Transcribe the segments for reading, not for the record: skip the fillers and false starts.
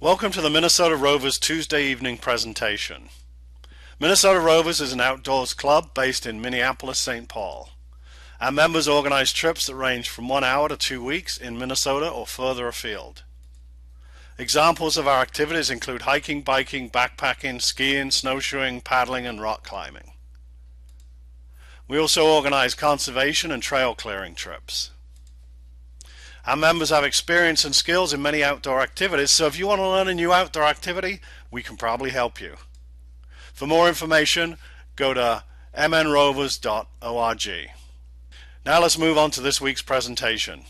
Welcome to the Minnesota Rovers Tuesday evening presentation. Minnesota Rovers is an outdoors club based in Minneapolis, St. Paul. Our members organize trips that range from 1 hour to 2 weeks in Minnesota or further afield. Examples of our activities include hiking, biking, backpacking, skiing, snowshoeing, paddling, and rock climbing. We also organize conservation and trail clearing trips. Our members have experience and skills in many outdoor activities, so if you want to learn a new outdoor activity, we can probably help you. For more information, go to mnrovers.org. Now let's move on to this week's presentation.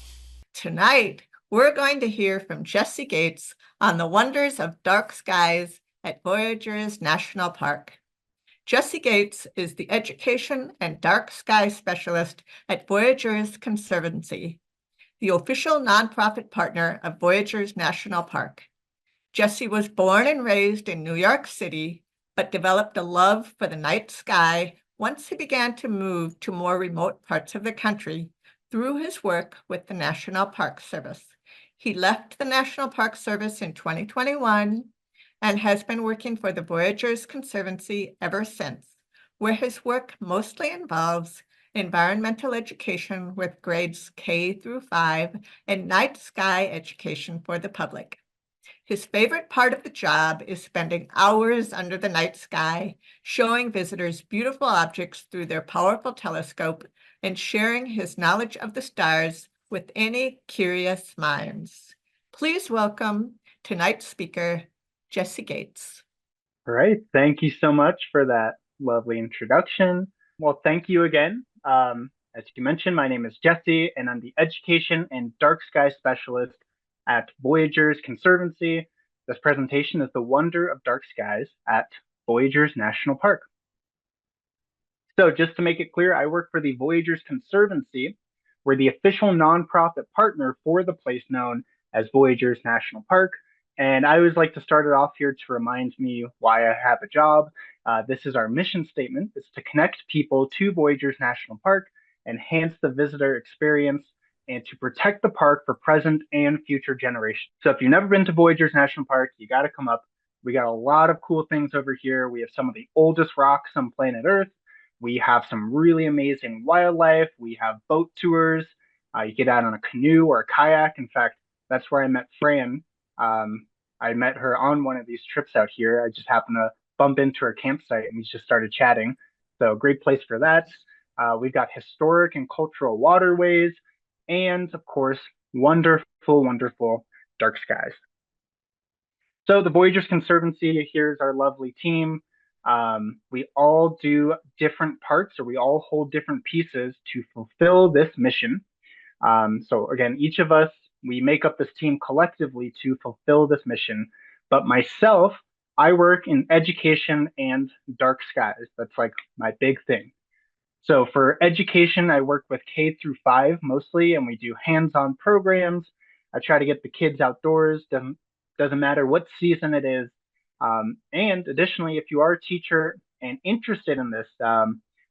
Tonight, we're going to hear from Jesse Gates on the wonders of dark skies at Voyageurs National Park. Jesse Gates is the Education and Dark Sky Specialist at Voyageurs Conservancy, the official nonprofit partner of Voyageurs National Park. Jesse was born and raised in New York City, but developed a love for the night sky once he began to move to more remote parts of the country through his work with the National Park Service. He left the National Park Service in 2021 and has been working for the Voyageurs Conservancy ever since, where his work mostly involves environmental education with grades K through 5 and night sky education for the public. His favorite part of the job is spending hours under the night sky, showing visitors beautiful objects through their powerful telescope and sharing his knowledge of the stars with any curious minds. Please welcome tonight's speaker, Jesse Gates. All right, thank you so much for that lovely introduction. Well, thank you again. As you mentioned, my name is Jesse, and I'm the Education and Dark Sky Specialist at Voyageurs Conservancy. This presentation is the wonder of dark skies at Voyageurs National Park. So just to make it clear, I work for the Voyageurs Conservancy. We're the official nonprofit partner for the place known as Voyageurs National Park. And I always like to start it off here to remind me why I have a job. This is our mission statement. It's to connect people to Voyageurs National Park, enhance the visitor experience, and to protect the park for present and future generations. So if you've never been to Voyageurs National Park, you got to come up. We got a lot of cool things over here. We have some of the oldest rocks on planet Earth. We have some really amazing wildlife. We have boat tours. You get out on a canoe or a kayak. In fact, that's where I met Fran. I met her on one of these trips out here. I just happened to bump into her campsite and we just started chatting. So great place for that. We've got historic and cultural waterways and of course, wonderful, wonderful dark skies. So the Voyageurs Conservancy, here's our lovely team. We all do different parts, or we all hold different pieces to fulfill this mission. So again, each of us, we make up this team collectively to fulfill this mission. But myself, I work in education and dark skies. That's like my big thing. So for education, I work with K through 5 mostly, and we do hands-on programs. I try to get the kids outdoors. Doesn't matter what season it is. And additionally, if you are a teacher and interested in this,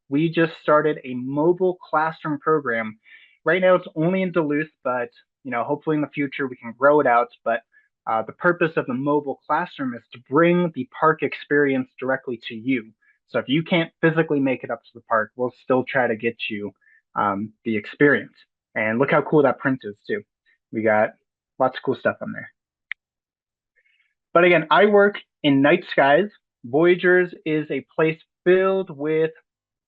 we just started a mobile classroom program. Right now, it's only in Duluth, but hopefully in the future we can grow it out. But the purpose of the mobile classroom is to bring the park experience directly to you. So if you can't physically make it up to the park, we'll still try to get you the experience. And look how cool that print is too. We got lots of cool stuff on there. But again, I work in night skies. Voyageurs is a place filled with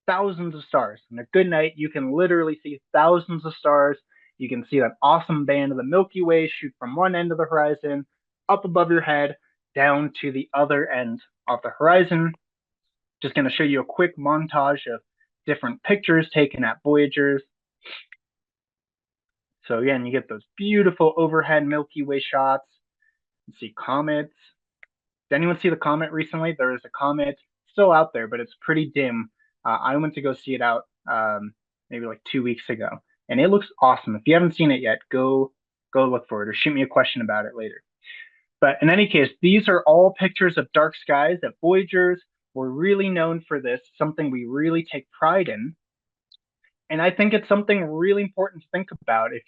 thousands of stars. On a good night, you can literally see thousands of stars. You can see that awesome band of the Milky Way shoot from one end of the horizon up above your head down to the other end of the horizon. Just going to show you a quick montage of different pictures taken at Voyageurs. So again, you get those beautiful overhead Milky Way shots. You see comets. Did anyone see the comet recently? There is a comet still out there, but it's pretty dim. I went to go see it out maybe like 2 weeks ago, and it looks awesome. If you haven't seen it yet, go look for it or shoot me a question about it later. But in any case, these are all pictures of dark skies at Voyageurs. We're really known for this, something we really take pride in. And I think it's something really important to think about. If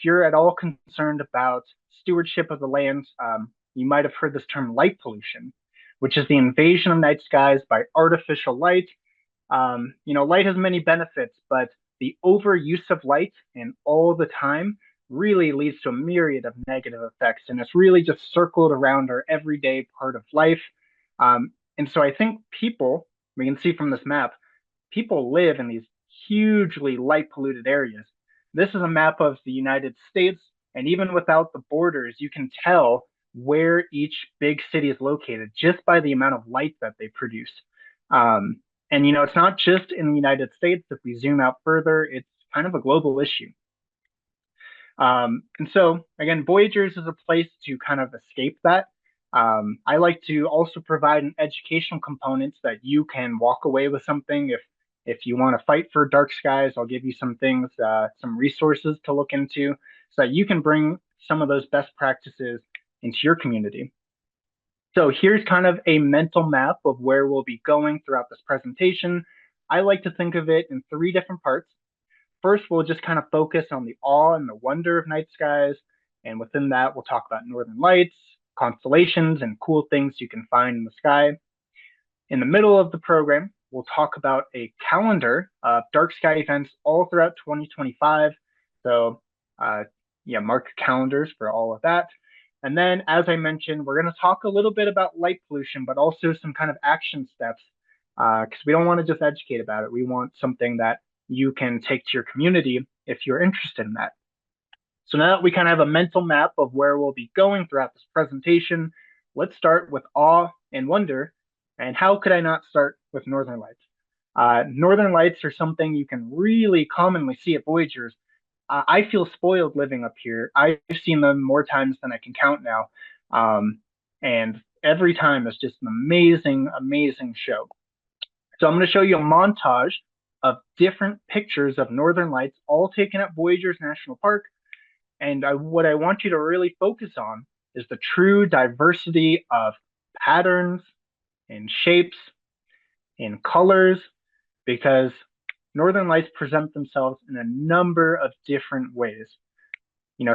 you're at all concerned about stewardship of the lands, you might have heard this term light pollution, which is the invasion of night skies by artificial light. Light has many benefits, but the overuse of light and all the time really leads to a myriad of negative effects. And it's really just circled around our everyday part of life. And so I think people, we can see from this map, people live in these hugely light polluted areas. This is a map of the United States, and even without the borders, you can tell where each big city is located just by the amount of light that they produce. And it's not just in the United States. If we zoom out further, it's kind of a global issue. And so, again, Voyageurs is a place to kind of escape that. I like to also provide an educational component that you can walk away with something. If you want to fight for dark skies, I'll give you some things, some resources to look into so that you can bring some of those best practices into your community. So here's kind of a mental map of where we'll be going throughout this presentation. I like to think of it in 3 different parts. First, we'll just kind of focus on the awe and the wonder of night skies. And within that, we'll talk about northern lights, constellations, and cool things you can find in the sky. In the middle of the program, we'll talk about a calendar of dark sky events all throughout 2025. So mark calendars for all of that. And then, as I mentioned, we're going to talk a little bit about light pollution, but also some kind of action steps, because we don't want to just educate about it. We want something that you can take to your community if you're interested in that. So now that we kind of have a mental map of where we'll be going throughout this presentation, let's start with awe and wonder. And how could I not start with northern lights? Northern lights are something you can really commonly see at Voyageurs. I feel spoiled living up here. I've seen them more times than I can count now. And every time it's just an amazing, amazing show. So I'm going to show you a montage of different pictures of northern lights, all taken at Voyageurs National Park. And what I want you to really focus on is the true diversity of patterns and shapes and colors, because northern lights present themselves in a number of different ways.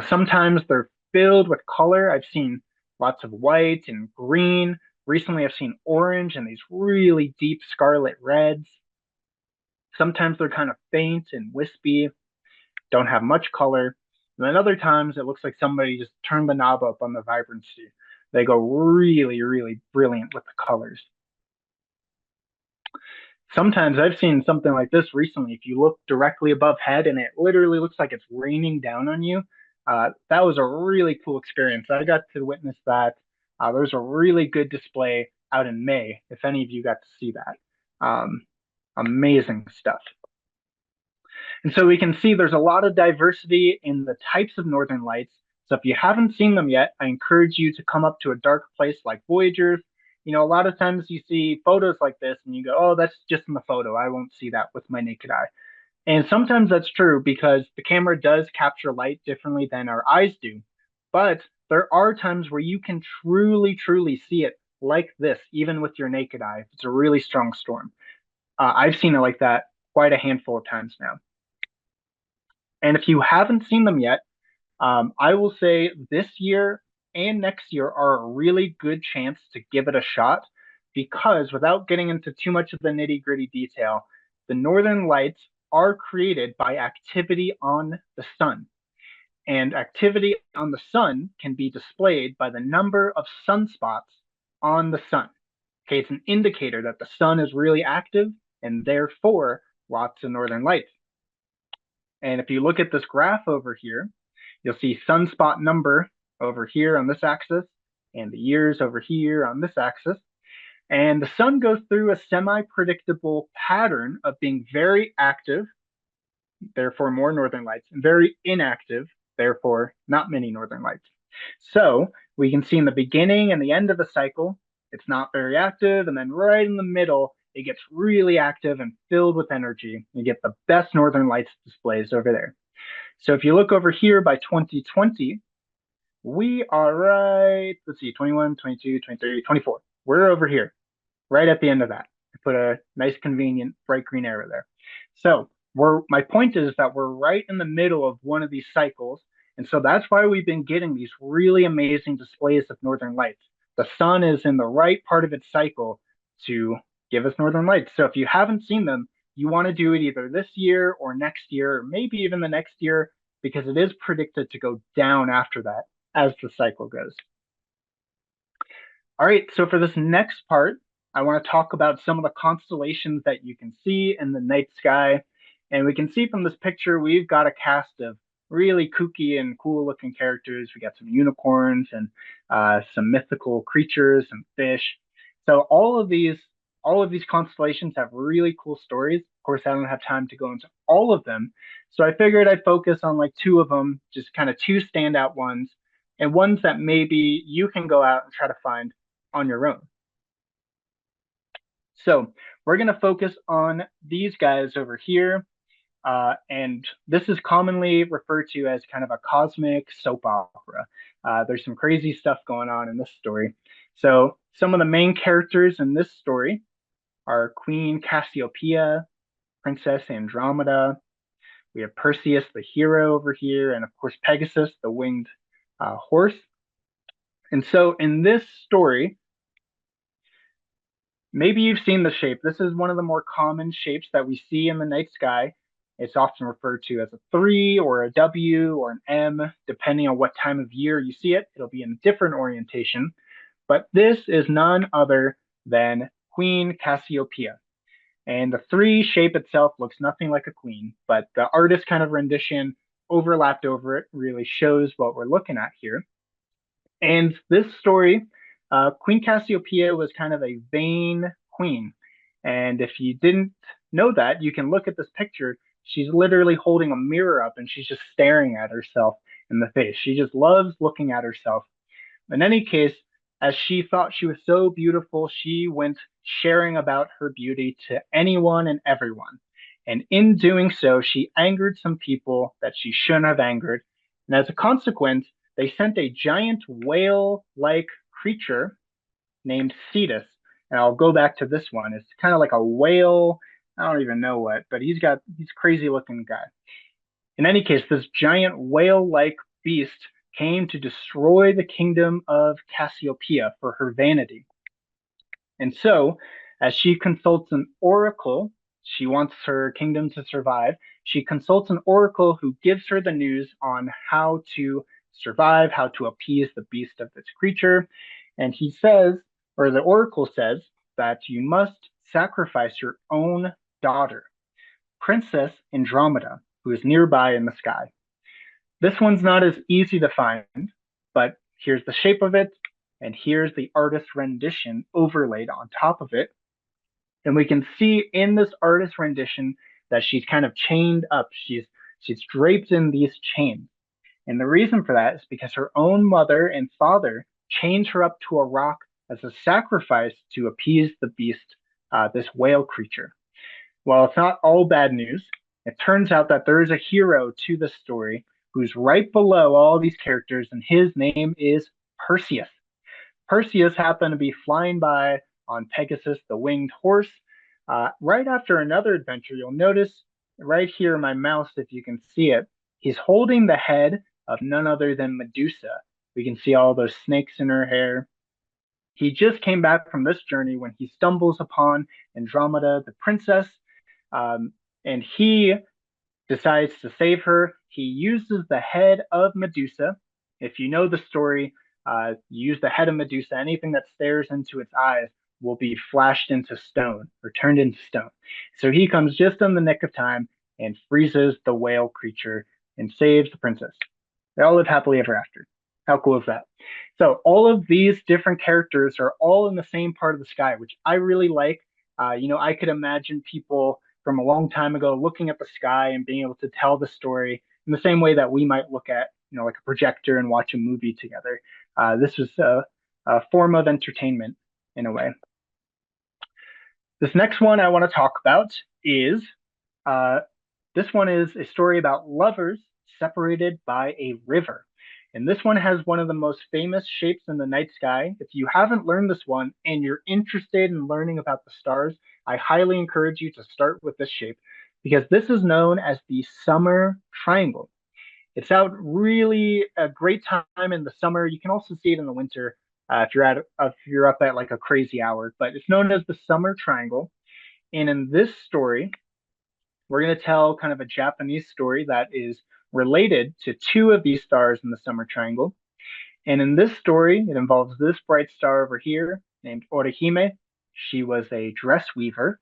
Sometimes they're filled with color. I've seen lots of white and green. Recently, I've seen orange and these really deep scarlet reds. Sometimes they're kind of faint and wispy, don't have much color. And then other times it looks like somebody just turned the knob up on the vibrancy. They go really, really brilliant with the colors. Sometimes I've seen something like this recently. If you look directly above head and it literally looks like it's raining down on you, that was a really cool experience. I got to witness that. There was a really good display out in May, if any of you got to see that. Amazing stuff. And so we can see there's a lot of diversity in the types of northern lights. So if you haven't seen them yet, I encourage you to come up to a dark place like Voyageurs. A lot of times you see photos like this and you go, oh, that's just in the photo. I won't see that with my naked eye. And sometimes that's true because the camera does capture light differently than our eyes do. But there are times where you can truly, truly see it like this, even with your naked eye, if it's a really strong storm. I've seen it like that quite a handful of times now. And if you haven't seen them yet, I will say this year and next year are a really good chance to give it a shot, because without getting into too much of the nitty-gritty detail, the northern lights are created by activity on the sun. And activity on the sun can be displayed by the number of sunspots on the sun. Okay, it's an indicator that the sun is really active and therefore lots of northern lights. And if you look at this graph over here, you'll see sunspot number over here on this axis and the years over here on this axis. And the sun goes through a semi-predictable pattern of being very active, therefore more northern lights, and very inactive, therefore not many northern lights. So we can see in the beginning and the end of the cycle, it's not very active, and then right in the middle, it gets really active and filled with energy. You get the best northern lights displays over there. So if you look over here by 2020, we are right, let's see, 21, 22, 23, 24. We're over here, right at the end of that. I put a nice, convenient, bright green arrow there. So my point is that we're right in the middle of one of these cycles, And so that's why we've been getting these really amazing displays of northern lights. The sun is in the right part of its cycle to give us northern lights. So if you haven't seen them, you want to do it either this year or next year, or maybe even the next year, because it is predicted to go down after that as the cycle goes. All right, so for this next part, I want to talk about some of the constellations that you can see in the night sky. And we can see from this picture, we've got a cast of really kooky and cool looking characters. We got some unicorns and some mythical creatures and fish. So all of these constellations have really cool stories. Of course, I don't have time to go into all of them. So I figured I'd focus on like two of them, just kind of two standout ones, and ones that maybe you can go out and try to find on your own. So we're going to focus on these guys over here. And this is commonly referred to as kind of a cosmic soap opera. There's some crazy stuff going on in this story. So some of the main characters in this story are Queen Cassiopeia, Princess Andromeda. We have Perseus, the hero over here, and of course Pegasus, the winged horse. And so in this story, maybe you've seen the shape. This is one of the more common shapes that we see in the night sky. It's often referred to as a 3 or a W or an M, depending on what time of year you see it. It'll be in a different orientation. But this is none other than Queen Cassiopeia. And the 3 shape itself looks nothing like a queen, but the artist kind of rendition overlapped over it really shows what we're looking at here. And this story, Queen Cassiopeia was kind of a vain queen. And if you didn't know that, you can look at this picture. She's literally holding a mirror up and she's just staring at herself in the face. She just loves looking at herself. In any case, as she thought she was so beautiful, she went sharing about her beauty to anyone and everyone. And in doing so, she angered some people that she shouldn't have angered. And as a consequence, they sent a giant whale-like creature named Cetus. And I'll go back to this one. It's kind of like a whale. I don't even know what, but he's a crazy looking guy. In any case, this giant whale-like beast came to destroy the kingdom of Cassiopeia for her vanity. And so, as she consults an oracle, she wants her kingdom to survive. She consults an oracle who gives her the news on how to survive, how to appease the beast of this creature. And he says, or the oracle says, that you must sacrifice your own daughter, Princess Andromeda, who is nearby in the sky. This one's not as easy to find, but here's the shape of it, and here's the artist's rendition overlaid on top of it. And we can see in this artist rendition that she's kind of chained up. She's draped in these chains. And the reason for that is because her own mother and father chained her up to a rock as a sacrifice to appease the beast, this whale creature. Well, it's not all bad news. It turns out that there is a hero to this story who's right below all these characters, and his name is Perseus. Perseus happened to be flying by on Pegasus, the winged horse. Right after another adventure, you'll notice right here in my mouse, if you can see it, he's holding the head of none other than Medusa. We can see all those snakes in her hair. He just came back from this journey when he stumbles upon Andromeda, the princess, and he decides to save her. He uses the head of Medusa. If you know the story, you use the head of Medusa. Anything that stares into its eyes will be flashed into stone or turned into stone. So he comes just in the nick of time and freezes the whale creature and saves the princess. They all live happily ever after. How cool is that? So all of these different characters are all in the same part of the sky, which I really like. I could imagine people from a long time ago looking at the sky and being able to tell the story in the same way that we might look at, like a projector and watch a movie together. This was a form of entertainment in a way. This next one I want to talk about is, this one is a story about lovers separated by a river. And this one has one of the most famous shapes in the night sky. If you haven't learned this one and you're interested in learning about the stars, I highly encourage you to start with this shape because this is known as the summer triangle. It's out really a great time in the summer. You can also see it in the winter if you're up at like a crazy hour. But it's known as the Summer Triangle. And in this story, we're going to tell kind of a Japanese story that is related to two of these stars in the Summer Triangle. And in this story, it involves this bright star over here named Orihime. She was a dress weaver,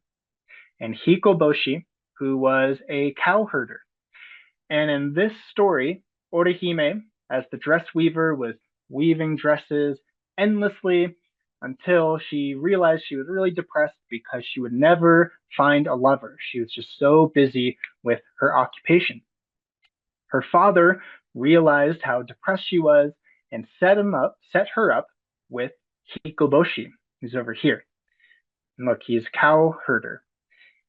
and Hikoboshi, who was a cow herder. And in this story, Orihime, as the dress weaver, was weaving dresses endlessly until she realized she was really depressed because she would never find a lover. She was just so busy with her occupation. Her father realized how depressed she was and set her up with Hikoboshi, who's over here. And look, he's a cow herder.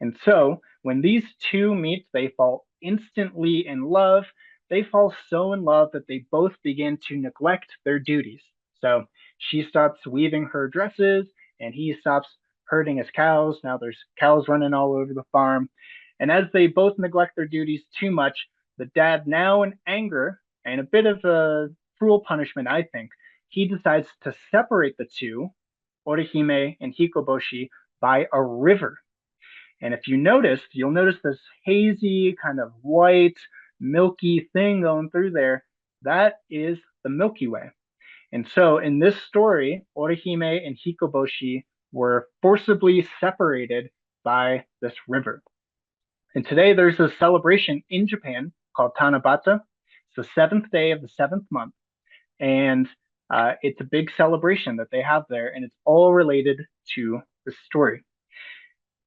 And so when these two meet, they fall instantly in love. They fall so in love that they both begin to neglect their duties. So she stops weaving her dresses and he stops herding his cows. Now there's cows running all over the farm. And as they both neglect their duties too much, the dad, now in anger and a bit of a cruel punishment, I think, he decides to separate the two, Orihime and Hikoboshi, by a river. And if you noticed, you'll notice this hazy, kind of white, milky thing going through there. That is the Milky Way. And so in this story, Orihime and Hikoboshi were forcibly separated by this river. And today there's a celebration in Japan called Tanabata. It's the seventh day of the seventh month. And it's a big celebration that they have there, and it's all related to the story.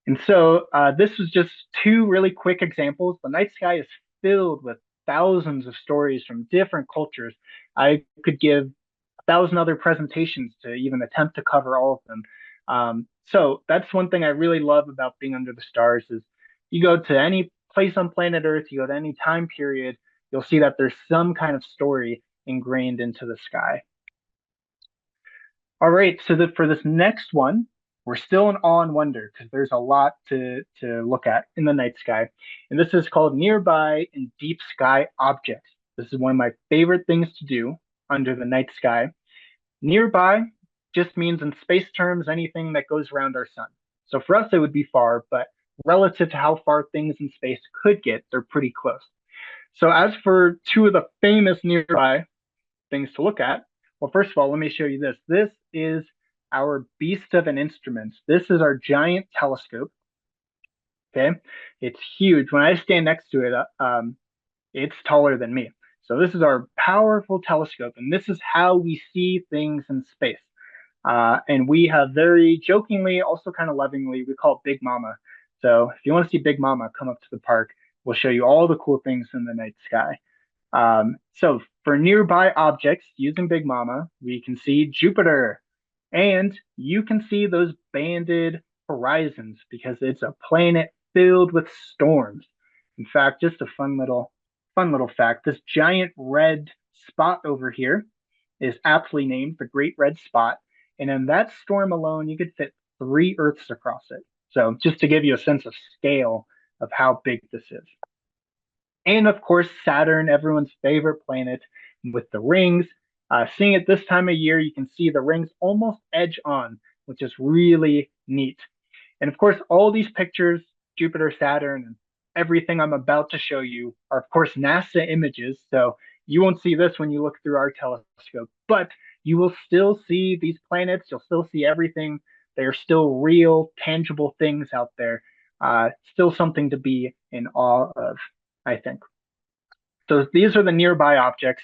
And so this was just two really quick examples. The night sky is filled with thousands of stories from different cultures. I could give 1,000 other presentations to even attempt to cover all of them. So that's one thing I really love about being under the stars is you go to any place on planet Earth, you go to any time period, you'll see that there's some kind of story ingrained into the sky. All right, so for this next one, we're still in awe and wonder because there's a lot to look at in the night sky. And this is called nearby and deep sky objects. This is one of my favorite things to do under the night sky. Nearby just means in space terms anything that goes around our sun. So for us, it would be far, but relative to how far things in space could get, they're pretty close. So as for two of the famous nearby things to look at, well, first of all, let me show you this. This is our beast of an instrument. This is our giant telescope. Okay, it's huge. When I stand next to it, it's taller than me. So this is our powerful telescope, and this is how we see things in space. And we have very jokingly, also kind of lovingly, we call it Big Mama. So if you want to see Big Mama, come up to the park. We'll show you all the cool things in the night sky. So for nearby objects using Big Mama, we can see Jupiter, and you can see those banded horizons because it's a planet filled with storms. In fact, just a fun little fact, this giant red spot over here is aptly named the Great Red Spot. And in that storm alone, you could fit 3 Earths across it. So just to give you a sense of scale of how big this is. And of course, Saturn, everyone's favorite planet with the rings. Seeing it this time of year, you can see the rings almost edge on, which is really neat. And of course, all these pictures, Jupiter, Saturn, and everything I'm about to show you are, of course, NASA images. So you won't see this when you look through our telescope, but you will still see these planets. You'll still see everything. They are still real, tangible things out there. Still something to be in awe of, I think. So these are the nearby objects.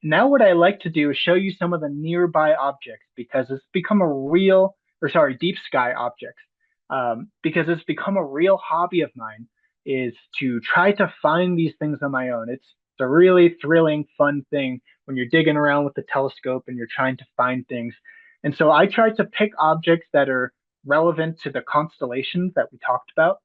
Now what I like to do is show you some of the nearby objects because it's become deep sky objects. Because it's become a real hobby of mine is to try to find these things on my own. It's a really thrilling, fun thing when you're digging around with the telescope and you're trying to find things. And so I try to pick objects that are relevant to the constellations that we talked about.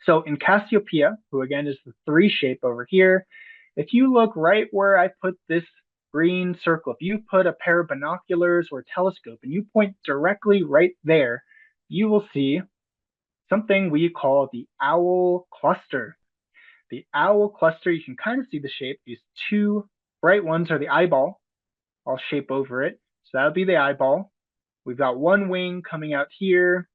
So in Cassiopeia, who again is the 3 shape over here, if you look right where I put this green circle, if you put a pair of binoculars or a telescope and you point directly right there, you will see something we call the owl cluster. the owl cluster, you can kind of see the shape. These two bright ones are the eyeball. I'll shape over it. So that would be the eyeball. We've got one wing coming out here,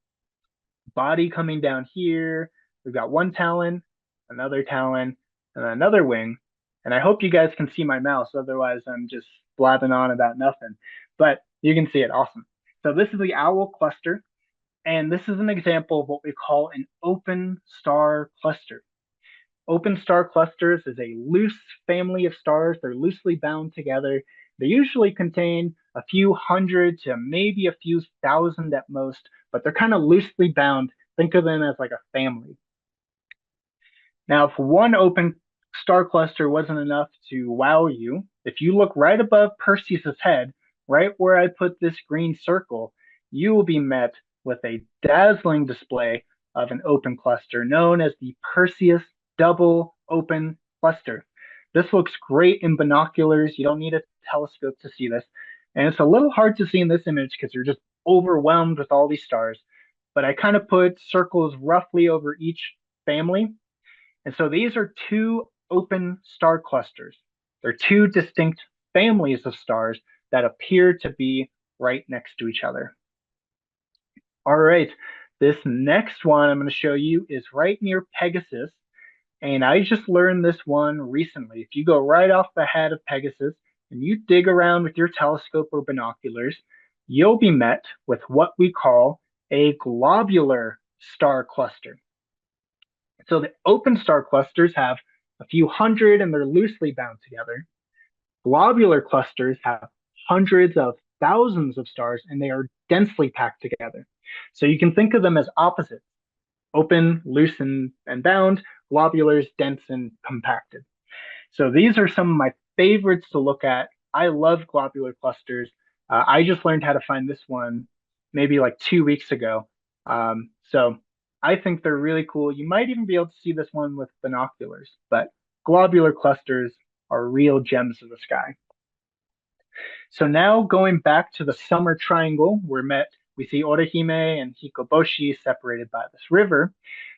body coming down here. We've got one talon, another talon, and another wing. And I hope you guys can see my mouse, otherwise I'm just blabbing on about nothing. But you can see it, awesome. So this is the owl cluster, and this is an example of what we call an open star cluster. Open star clusters is a loose family of stars. They're loosely bound together. They usually contain a few hundred to maybe a few thousand at most, but they're kind of loosely bound. Think of them as like a family. Now, if one open star cluster wasn't enough to wow you, if you look right above Perseus's head, right where I put this green circle, you will be met with a dazzling display of an open cluster known as the Perseus double open cluster. This looks great in binoculars. You don't need a telescope to see this. And it's a little hard to see in this image because you're just overwhelmed with all these stars. But I kind of put circles roughly over each family. And so these are two open star clusters. They're two distinct families of stars that appear to be right next to each other. All right, this next one I'm going to show you is right near Pegasus. And I just learned this one recently. If you go right off the head of Pegasus and you dig around with your telescope or binoculars, you'll be met with what we call a globular star cluster. So the open star clusters have a few hundred and they're loosely bound together. Globular clusters have hundreds of thousands of stars and they are densely packed together. So you can think of them as opposites. Open, loose, and bound, globulars, dense, and compacted. So these are some of my favorites to look at. I love globular clusters. I just learned how to find this one maybe like 2 weeks ago. So I think they're really cool. You might even be able to see this one with binoculars, but globular clusters are real gems of the sky. So now going back to the summer triangle, we see Orihime and Hikoboshi separated by this river.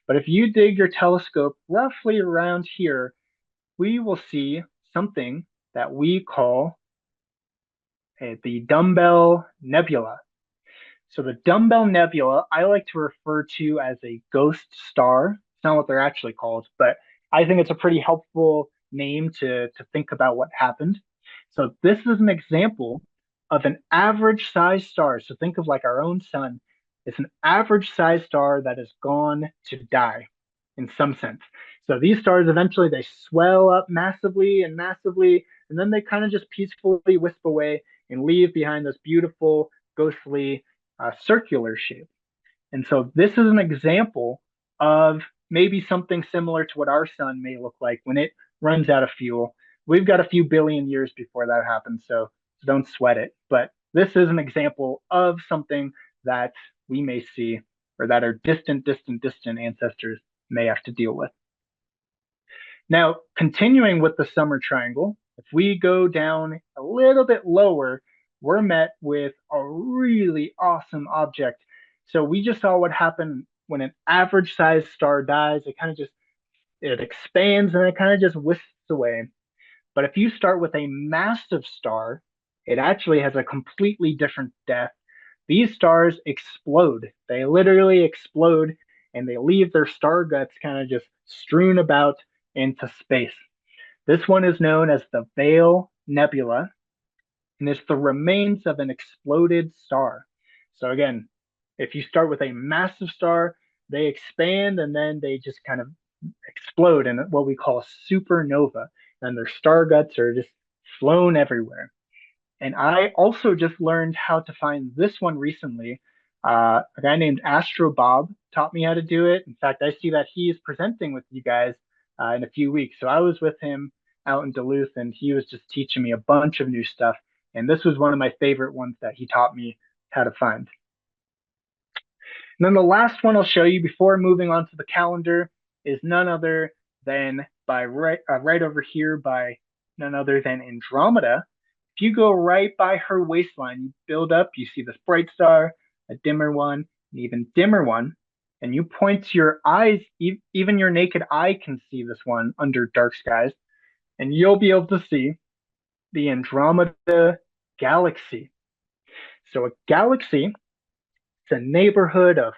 But if you dig your telescope roughly around here, we will see something that we call the Dumbbell Nebula. So the Dumbbell Nebula, I like to refer to as a ghost star. It's not what they're actually called, but I think it's a pretty helpful name to think about what happened. So this is an example of an average size star. So think of like our own sun. It's an average size star that has gone to die in some sense. So these stars eventually they swell up massively and massively, and then they kind of just peacefully wisp away and leave behind this beautiful ghostly circular shape. And so this is an example of maybe something similar to what our sun may look like when it runs out of fuel. We've got a few billion years before that happens, so don't sweat it. But this is an example of something that we may see or that our distant ancestors may have to deal with. Now, continuing with the summer triangle, if we go down a little bit lower, we're met with a really awesome object. So we just saw what happened when an average sized star dies. It expands and it kind of just whisks away. But if you start with a massive star, it actually has a completely different death. These stars explode. They literally explode and they leave their star guts kind of just strewn about into space. This one is known as the Veil Nebula, and it's the remains of an exploded star. So again, if you start with a massive star, they expand and then they just kind of explode in what we call a supernova. And their star guts are just flown everywhere. And I also just learned how to find this one recently. A guy named Astro Bob taught me how to do it. In fact, I see that he is presenting with you guys in a few weeks. So I was with him out in Duluth and he was just teaching me a bunch of new stuff. And this was one of my favorite ones that he taught me how to find. And then the last one I'll show you before moving on to the calendar is none other than right over here by none other than Andromeda. If you go right by her waistline, you build up, you see this bright star, a dimmer one, an even dimmer one. and you point to your eyes, even your naked eye can see this one under dark skies, and you'll be able to see the Andromeda galaxy. So a galaxy, it's a neighborhood of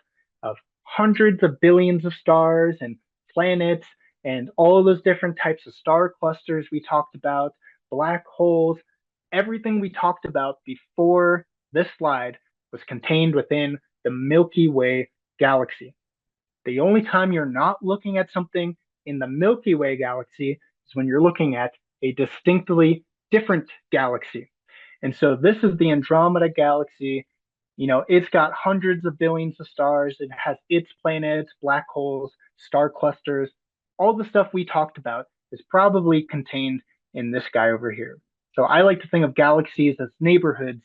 hundreds of billions of stars and planets and all of those different types of star clusters we talked about, black holes, everything we talked about before this slide was contained within the Milky Way galaxy. The only time you're not looking at something in the Milky Way galaxy is when you're looking at a distinctly different galaxy. And so this is the Andromeda galaxy. It's got hundreds of billions of stars. It has its planets, black holes, star clusters. All the stuff we talked about is probably contained in this guy over here. So I like to think of galaxies as neighborhoods.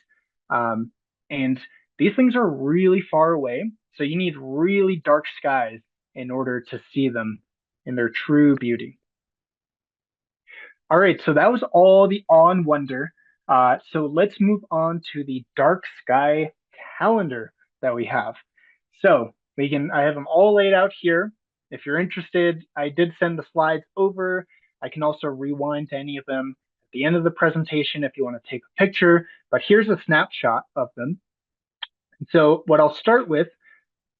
And these things are really far away. So you need really dark skies in order to see them in their true beauty. All right, so that was all the awe and wonder. So let's move on to the dark sky calendar that we have. So I have them all laid out here. If you're interested, I did send the slides over. I can also rewind to any of them at the end of the presentation if you want to take a picture, but here's a snapshot of them. So what I'll start with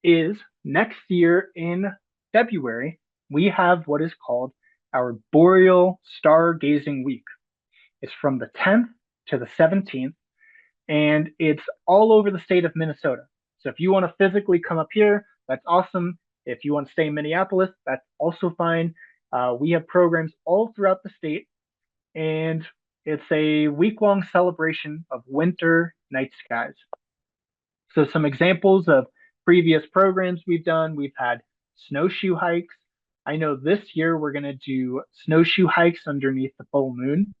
is next year in February, we have what is called our Boreal Stargazing Week. It's from the 10th to the 17th, and it's all over the state of Minnesota. So if you want to physically come up here, that's awesome. If you want to stay in Minneapolis, that's also fine. We have programs all throughout the state, and it's a week-long celebration of winter night skies. So some examples of previous programs we've done, we've had snowshoe hikes. I know this year we're going to do snowshoe hikes underneath the full moon.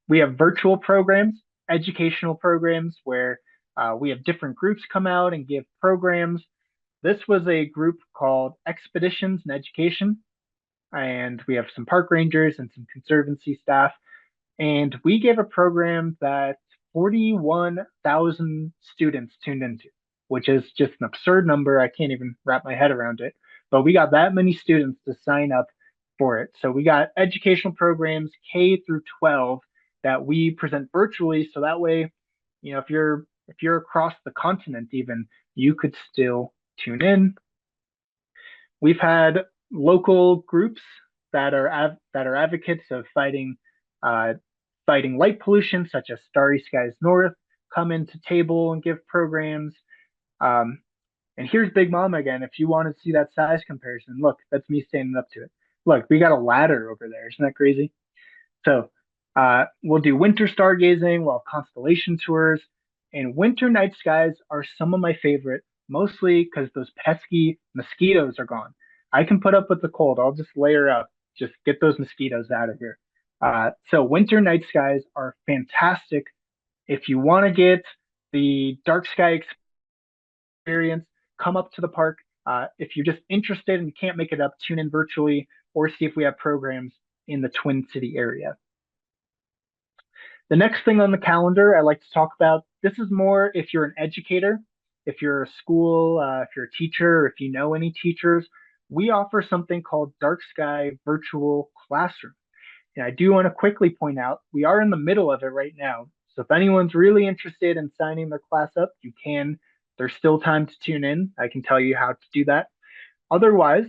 We have virtual programs, educational programs where we have different groups come out and give programs. This was a group called Expeditions in Education, and we have some park rangers and some conservancy staff. And we gave a program that 41,000 students tuned into, which is just an absurd number. I can't even wrap my head around it. But we got that many students to sign up for it. So we got educational programs K through 12 that we present virtually. So that way, if you're across the continent even, you could still tune in. We've had local groups that are advocates of fighting light pollution, such as Starry Skies North, come into table and give programs. And here's Big Mama again. If you want to see that size comparison, look, that's me standing up to it. Look, we got a ladder over there. Isn't that crazy? So we'll do winter stargazing, we'll have constellation tours, and winter night skies are some of my favorite, mostly because those pesky mosquitoes are gone. I can put up with the cold. I'll just layer up. Just get those mosquitoes out of here. So winter night skies are fantastic. If you want to get the dark sky experience, come up to the park. If you're just interested and you can't make it up, tune in virtually or see if we have programs in the Twin City area. The next thing on the calendar I like to talk about, this is more if you're an educator, if you're a school, if you're a teacher, if you know any teachers, we offer something called Dark Sky Virtual Classroom. And I do want to quickly point out, we are in the middle of it right now. So if anyone's really interested in signing their class up, you can. There's still time to tune in. I can tell you how to do that. Otherwise,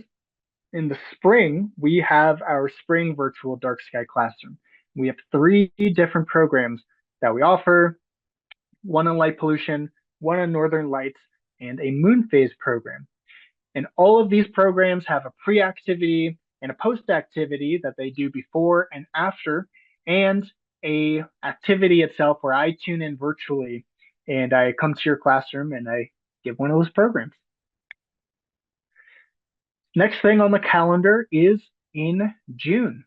in the spring, we have our spring virtual dark sky classroom. We have 3 different programs that we offer, one on light pollution, one on northern lights, and a moon phase program. And all of these programs have a pre-activity and a post-activity that they do before and after, and a activity itself where I tune in virtually and I come to your classroom and I give one of those programs. Next thing on the calendar is in June.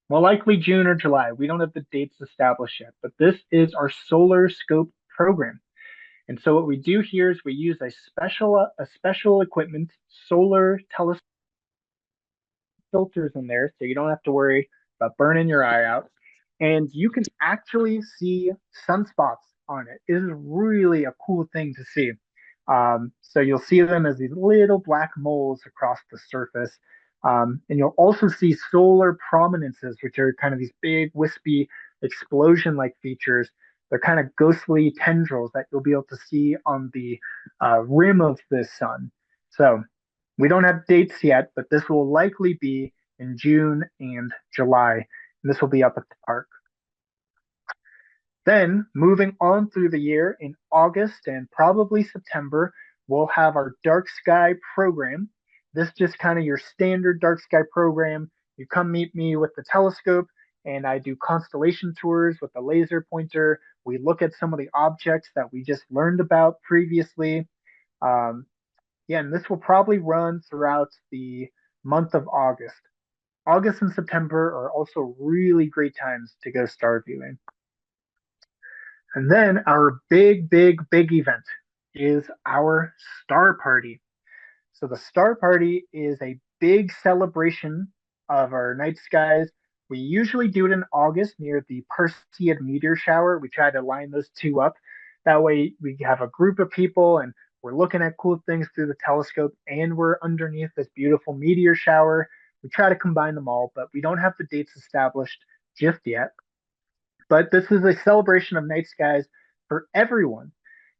Well, likely June or July. We don't have the dates established yet, but this is our solar scope program. And so what we do here is we use a special equipment, solar telescope filters in there, so you don't have to worry about burning your eye out. And you can actually see sunspots on it. It is really a cool thing to see. So you'll see them as these little black moles across the surface. And you'll also see solar prominences, which are kind of these big, wispy, explosion-like features. They're kind of ghostly tendrils that you'll be able to see on the rim of the sun. So we don't have dates yet, but this will likely be in June and July. And this will be up at the park. Then, moving on through the year, in August and probably September, we'll have our dark sky program. This just kind of your standard dark sky program. You come meet me with the telescope, and I do constellation tours with the laser pointer. We look at some of the objects that we just learned about previously. Um, yeah, and this will probably run throughout the month of August. August and September are also really great times to go star viewing. And then our big event is our Star Party. So the Star Party is a big celebration of our night skies. We usually do it in August near the Perseid meteor shower. We try to line those two up. That way we have a group of people and we're looking at cool things through the telescope and we're underneath this beautiful meteor shower. We try to combine them all, but we don't have the dates established just yet. But this is a celebration of night skies for everyone.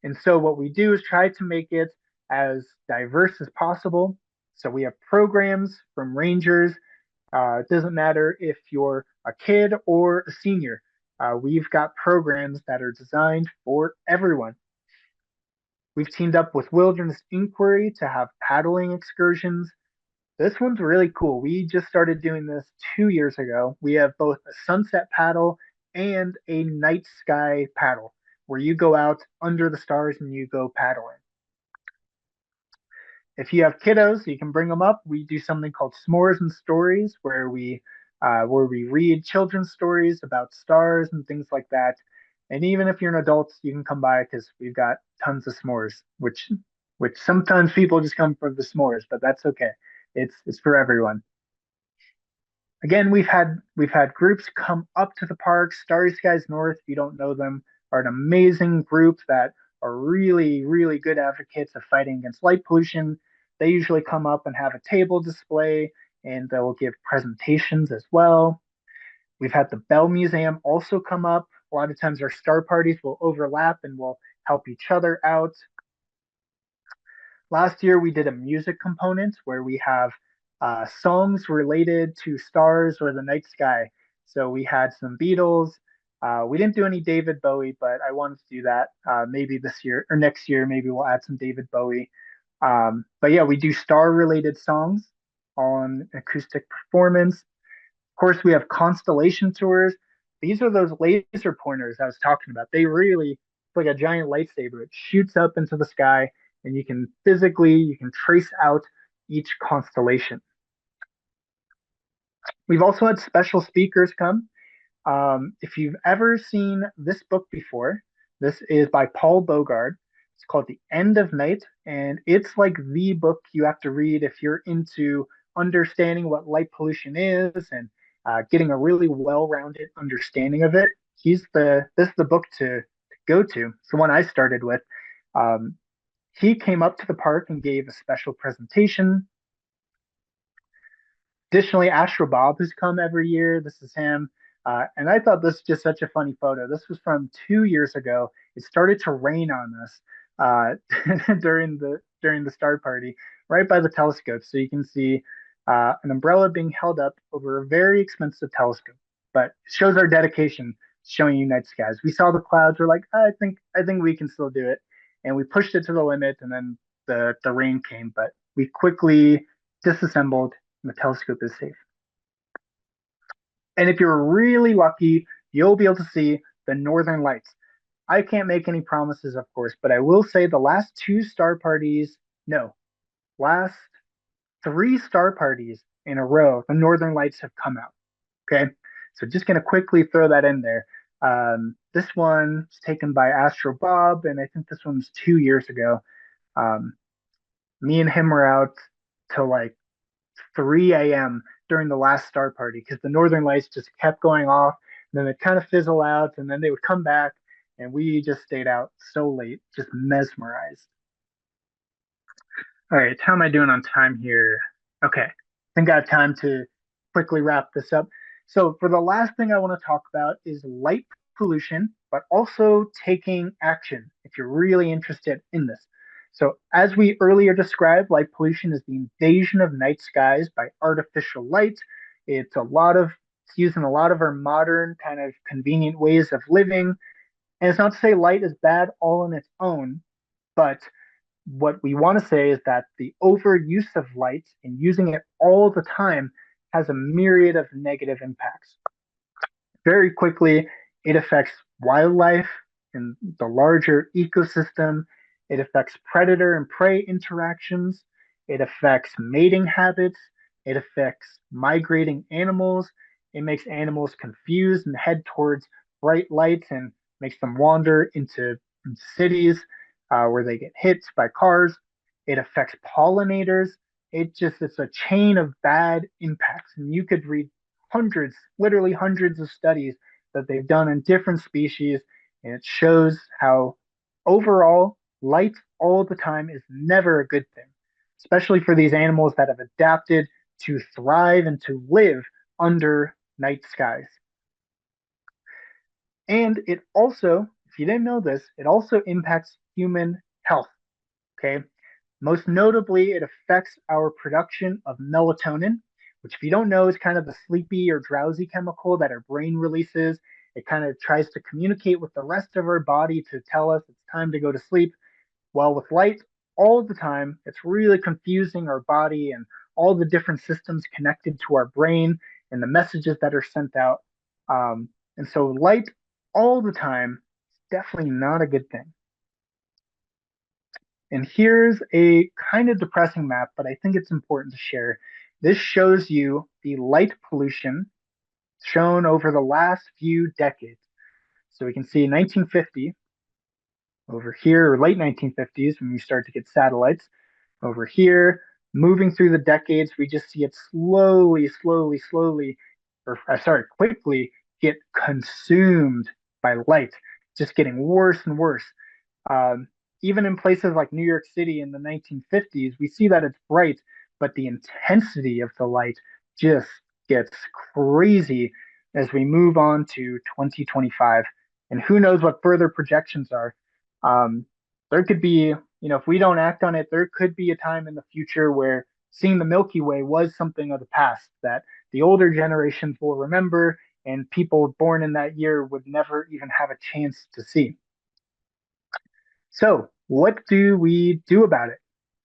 And so what we do is try to make it as diverse as possible. So we have programs from rangers. It doesn't matter if you're a kid or a senior. We've got programs that are designed for everyone. We've teamed up with Wilderness Inquiry to have paddling excursions. This one's really cool. We just started doing this 2 years ago. We have both a sunset paddle and a night sky paddle where you go out under the stars and you go paddling. If you have kiddos, you can bring them up. We do something called S'mores and Stories where we read children's stories about stars and things like that. And even if you're an adult, you can come by because we've got tons of s'mores, which sometimes people just come for the s'mores, but that's okay. It's for everyone. Again, we've had groups come up to the park. Starry Skies North, if you don't know them, are an amazing group that are really good advocates of fighting against light pollution. They usually come up and have a table display and they'll give presentations as well. We've had the Bell Museum also come up. A lot of times our star parties will overlap and we'll help each other out. Last year we did a music component where we have songs related to stars or the night sky. So we had some Beatles. We didn't do any David Bowie, but I wanted to do that maybe this year or next year. Maybe we'll add some David Bowie. But yeah, we do star related songs on acoustic performance. Of course, we have constellation tours. These are those laser pointers I was talking about. It's like a giant lightsaber. It shoots up into the sky and you can trace out each constellation. We've also had special speakers come. If you've ever seen this book before, this is by Paul Bogard. It's called The End of Night, and it's like the book you have to read if you're into understanding what light pollution is and getting a really well-rounded understanding of it. This is the book to go to. It's the one I started with. Um, he came up to the park and gave a special presentation. Additionally, Astro Bob has come every year. This is him. And I thought this was just such a funny photo. This was from 2 years ago. It started to rain on us during the start party, right by the telescope. So you can see an umbrella being held up over a very expensive telescope. But it shows our dedication showing you night skies. We saw the clouds. We're like, I think we can still do it, and we pushed it to the limit. And then the rain came, but we quickly disassembled the telescope is safe. And if you're really lucky, you'll be able to see the northern lights. I can't make any promises, of course, but I will say the last two star parties, no, last three star parties in a row, the northern lights have come out. Okay. So just going to quickly throw that in there. This one was taken by Astro Bob, and I think this one's 2 years ago. Um, Me and him were out till like 3 a.m. during the last star party because the northern lights just kept going off and then they'd kind of fizzle out and then they would come back and we just stayed out so late, just mesmerized. All right, how am I doing on time here? Okay, I think I have time to quickly wrap this up. So, for the last thing I want to talk about is light pollution, but also taking action if you're really interested in this. So, as we earlier described, light pollution is the invasion of night skies by artificial light. It's used in a lot of our modern kind of convenient ways of living. And it's not to say light is bad all on its own, but what we want to say is that the overuse of light and using it all the time has a myriad of negative impacts. Very quickly, it affects wildlife and the larger ecosystem. It affects predator and prey interactions. It affects mating habits. It affects migrating animals. It makes animals confused and head towards bright lights and makes them wander into cities where they get hit by cars. It affects pollinators. It's a chain of bad impacts. And you could read hundreds, literally hundreds of studies that they've done in different species, and it shows how overall light all the time is never a good thing, especially for these animals that have adapted to thrive and to live under night skies. And it also, if you didn't know this, it also impacts human health. Okay. Most notably, it affects our production of melatonin, which, if you don't know, is kind of the sleepy or drowsy chemical that our brain releases. It kind of tries to communicate with the rest of our body to tell us it's time to go to sleep. Well, with light all the time, it's really confusing our body and all the different systems connected to our brain and the messages that are sent out. And so, light all the time is definitely not a good thing. And here's a kind of depressing map, but I think it's important to share. This shows you the light pollution shown over the last few decades. So we can see 1950 over here, or late 1950s, when we start to get satellites. Over here, moving through the decades, we just see it quickly get consumed by light, just getting worse and worse. Um, Even in places like New York City in the 1950s, we see that it's bright, but the intensity of the light just gets crazy as we move on to 2025. And who knows what further projections are. Um, there could be, if we don't act on it, there could be a time in the future where seeing the Milky Way was something of the past that the older generations will remember, and people born in that year would never even have a chance to see. So, what do we do about it?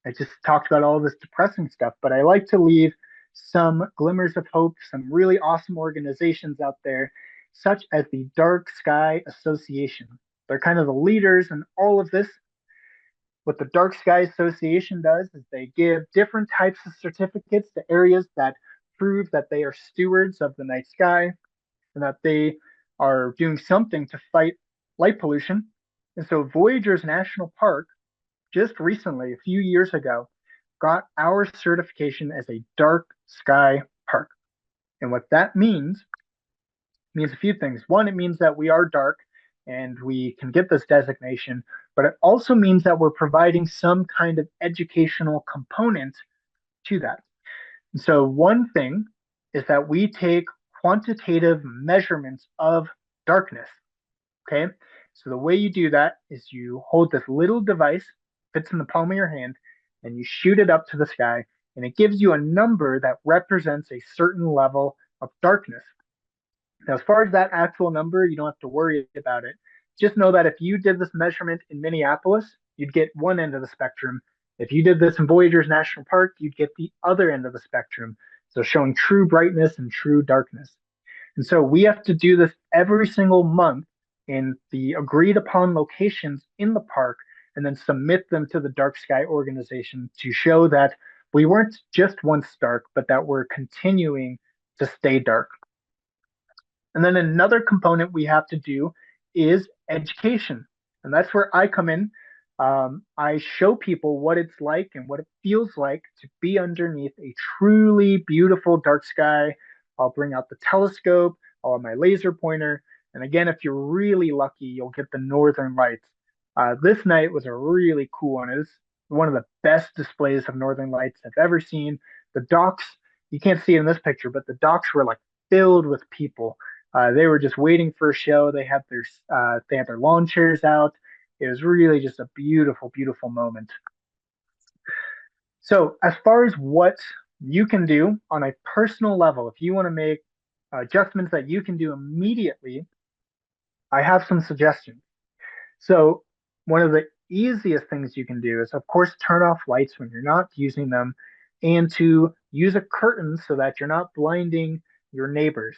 I just talked about all this depressing stuff, but I like to leave some glimmers of hope, some really awesome organizations out there, such as the Dark Sky Association. They're kind of the leaders in all of this. What the Dark Sky Association does is they give different types of certificates to areas that prove that they are stewards of the night sky and that they are doing something to fight light pollution. And so Voyageurs National Park just recently, a few years ago, got our certification as a dark sky park. And what that means a few things. One, it means that we are dark and we can get this designation, but it also means that we're providing some kind of educational component to that. And so, one thing is that we take quantitative measurements of darkness. Okay. So, the way you do that is you hold this little device, fits in the palm of your hand, and you shoot it up to the sky, and it gives you a number that represents a certain level of darkness. Now, as far as that actual number, you don't have to worry about it. Just know that if you did this measurement in Minneapolis, you'd get one end of the spectrum. If you did this in Voyageurs National Park, you'd get the other end of the spectrum. So showing true brightness and true darkness. And so we have to do this every single month in the agreed upon locations in the park and then submit them to the Dark Sky organization to show that we weren't just once dark, but that we're continuing to stay dark. And then another component we have to do is education. And that's where I come in. I show people what it's like and what it feels like to be underneath a truly beautiful dark sky. I'll bring out the telescope, I'll have my laser pointer. And again, if you're really lucky, you'll get the northern lights. This night was a really cool one. It was one of the best displays of northern lights I've ever seen. The docks, you can't see it in this picture, but the docks were like filled with people. They were just waiting for a show. They had their lawn chairs out. It was really just a beautiful, beautiful moment. So, as far as what you can do on a personal level, if you want to make adjustments that you can do immediately, I have some suggestions. So, one of the easiest things you can do is, of course, turn off lights when you're not using them and to use a curtain so that you're not blinding your neighbors.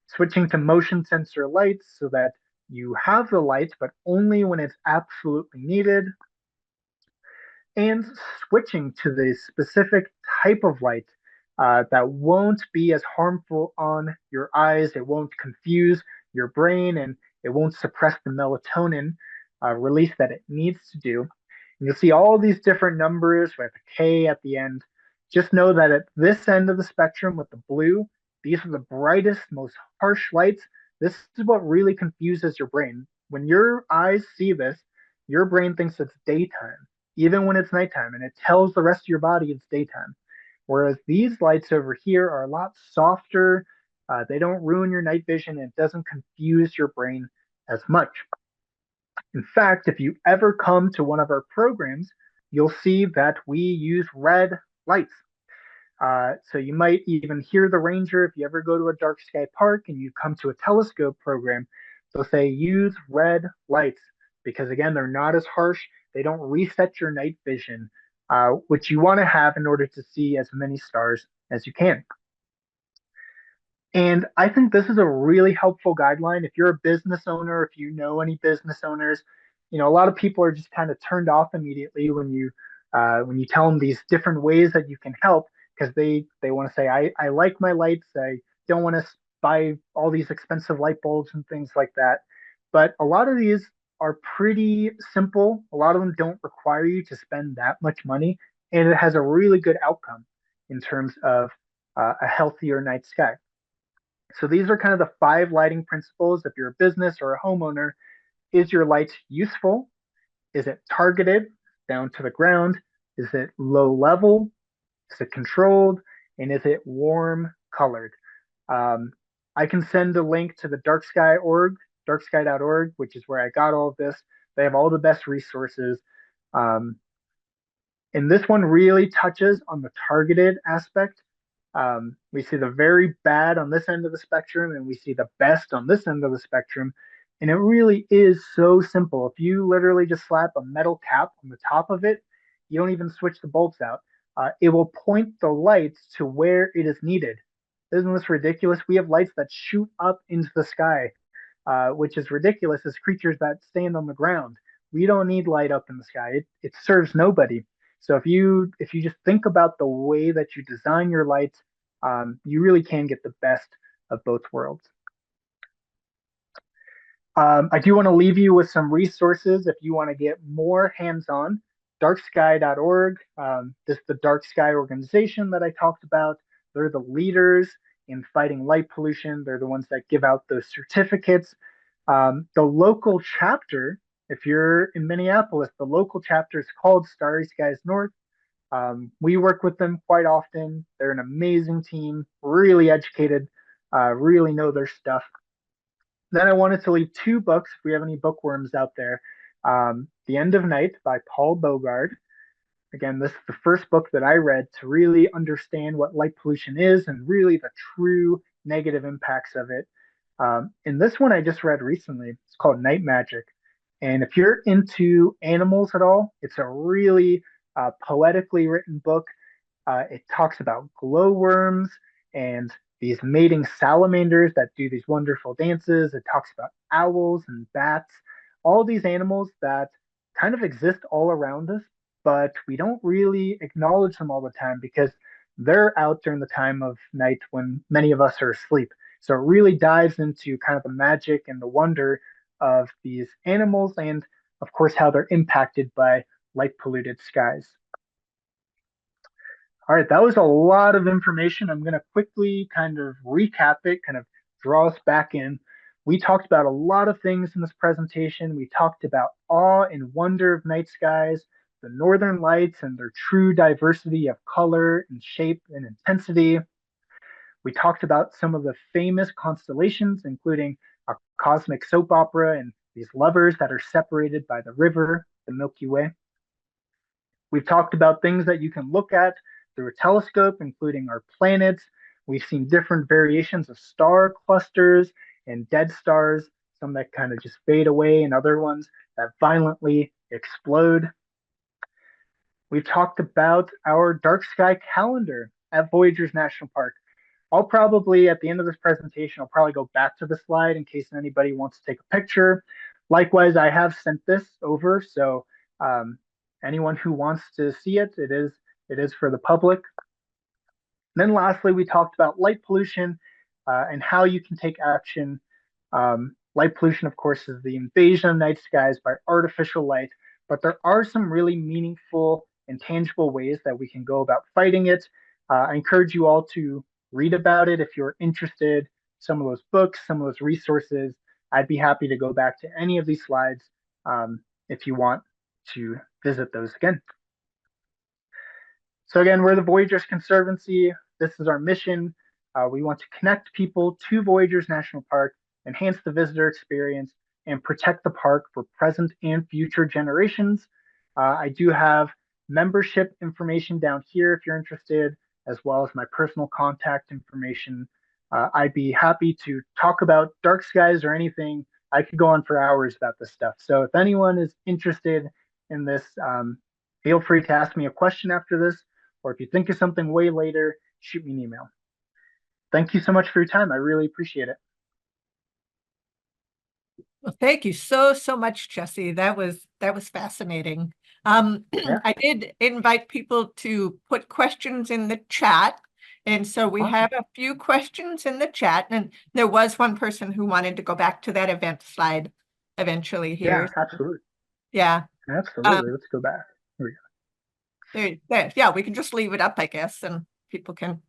Switching to motion sensor lights so that you have the lights, but only when it's absolutely needed, and switching to the specific type of light that won't be as harmful on your eyes. It won't confuse your brain and it won't suppress the melatonin release that it needs to do. And you'll see all these different numbers with a K at the end. Just know that at this end of the spectrum with the blue, these are the brightest, most harsh lights. This is what really confuses your brain. When your eyes see this, your brain thinks it's daytime even when it's nighttime, and it tells the rest of your body it's daytime. Whereas these lights over here are a lot softer. They don't ruin your night vision, and it doesn't confuse your brain as much. In fact, if you ever come to one of our programs, you'll see that we use red lights. So you might even hear the ranger if you ever go to a dark sky park and you come to a telescope program, they'll say use red lights because again, they're not as harsh. They don't reset your night vision, which you want to have in order to see as many stars as you can. And I think this is a really helpful guideline. If you're a business owner, if you know any business owners, a lot of people are just kind of turned off immediately when you tell them these different ways that you can help because they want to say, I like my lights. I don't want to buy all these expensive light bulbs and things like that. But a lot of these are pretty simple. A lot of them don't require you to spend that much money, and it has a really good outcome in terms of a healthier night sky. So these are kind of the 5 lighting principles. If you're a business or a homeowner, is your light useful? Is it targeted down to the ground? Is it low level? Is it controlled? And is it warm colored? Um, I can send a link to the darksky.org, which is where I got all of this. They have all the best resources. Um, and this one really touches on the targeted aspect. We see the very bad on this end of the spectrum, and we see the best on this end of the spectrum. And it really is so simple. If you literally just slap a metal cap on the top of it, you don't even switch the bulbs out. It will point the lights to where it is needed. Isn't this ridiculous? We have lights that shoot up into the sky, which is ridiculous as creatures that stand on the ground. We don't need light up in the sky. It serves nobody. So if you just think about the way that you design your lights, you really can get the best of both worlds. I do want to leave you with some resources if you want to get more hands-on. Darksky.org. This is the Dark Sky organization that I talked about. They're the leaders in fighting light pollution. They're the ones that give out those certificates. The local chapter, if you're in Minneapolis, the local chapter is called Starry Skies North. We work with them quite often. They're an amazing team, really educated, really know their stuff. Then I wanted to leave 2 books if we have any bookworms out there. The End of Night by Paul Bogard. Again, this is the first book that I read to really understand what light pollution is and really the true negative impacts of it. And this one I just read recently. It's called Night Magic. And if you're into animals at all, it's a really poetically written book. It talks about glowworms and these mating salamanders that do these wonderful dances. It talks about owls and bats, all these animals that kind of exist all around us, but we don't really acknowledge them all the time because they're out during the time of night when many of us are asleep. So it really dives into kind of the magic and the wonder of these animals and, of course, how they're impacted by light polluted skies. All right, that was a lot of information. I'm going to quickly kind of recap it, kind of draw us back in. We talked about a lot of things in this presentation. We talked about awe and wonder of night skies, the northern lights and their true diversity of color and shape and intensity. We talked about some of the famous constellations, including a cosmic soap opera and these lovers that are separated by the river, the Milky Way. We've talked about things that you can look at through a telescope, including our planets. We've seen different variations of star clusters and dead stars, some that kind of just fade away, and other ones that violently explode. We've talked about our dark sky calendar at Voyageurs National Park. I'll probably, at the end of this presentation, I'll probably go back to the slide in case anybody wants to take a picture. Likewise, I have sent this over, so anyone who wants to see it, it is for the public. And then lastly, we talked about light pollution and how you can take action. Light pollution, of course, is the invasion of night skies by artificial light, but there are some really meaningful and tangible ways that we can go about fighting it. I encourage you all to read about it if you're interested. Some of those books, some of those resources. I'd be happy to go back to any of these slides if you want to visit those again. So again, we're the Voyageurs Conservancy. This is our mission. We want to connect people to Voyageurs National Park, enhance the visitor experience, and protect the park for present and future generations. I do have membership information down here if you're interested, as well as my personal contact information. I'd be happy to talk about dark skies or anything. I could go on for hours about this stuff. So if anyone is interested in this, feel free to ask me a question after this, or if you think of something way later, shoot me an email. Thank you so much for your time. I really appreciate it. Well, thank you so much, Jesse. That was fascinating. Yeah. I did invite people to put questions in the chat. And so we have a few questions in the chat. And there was one person who wanted to go back to that event slide eventually here. Yeah, absolutely. Yeah. Absolutely. Let's go back. Here we go. Yeah, we can just leave it up, I guess, and people can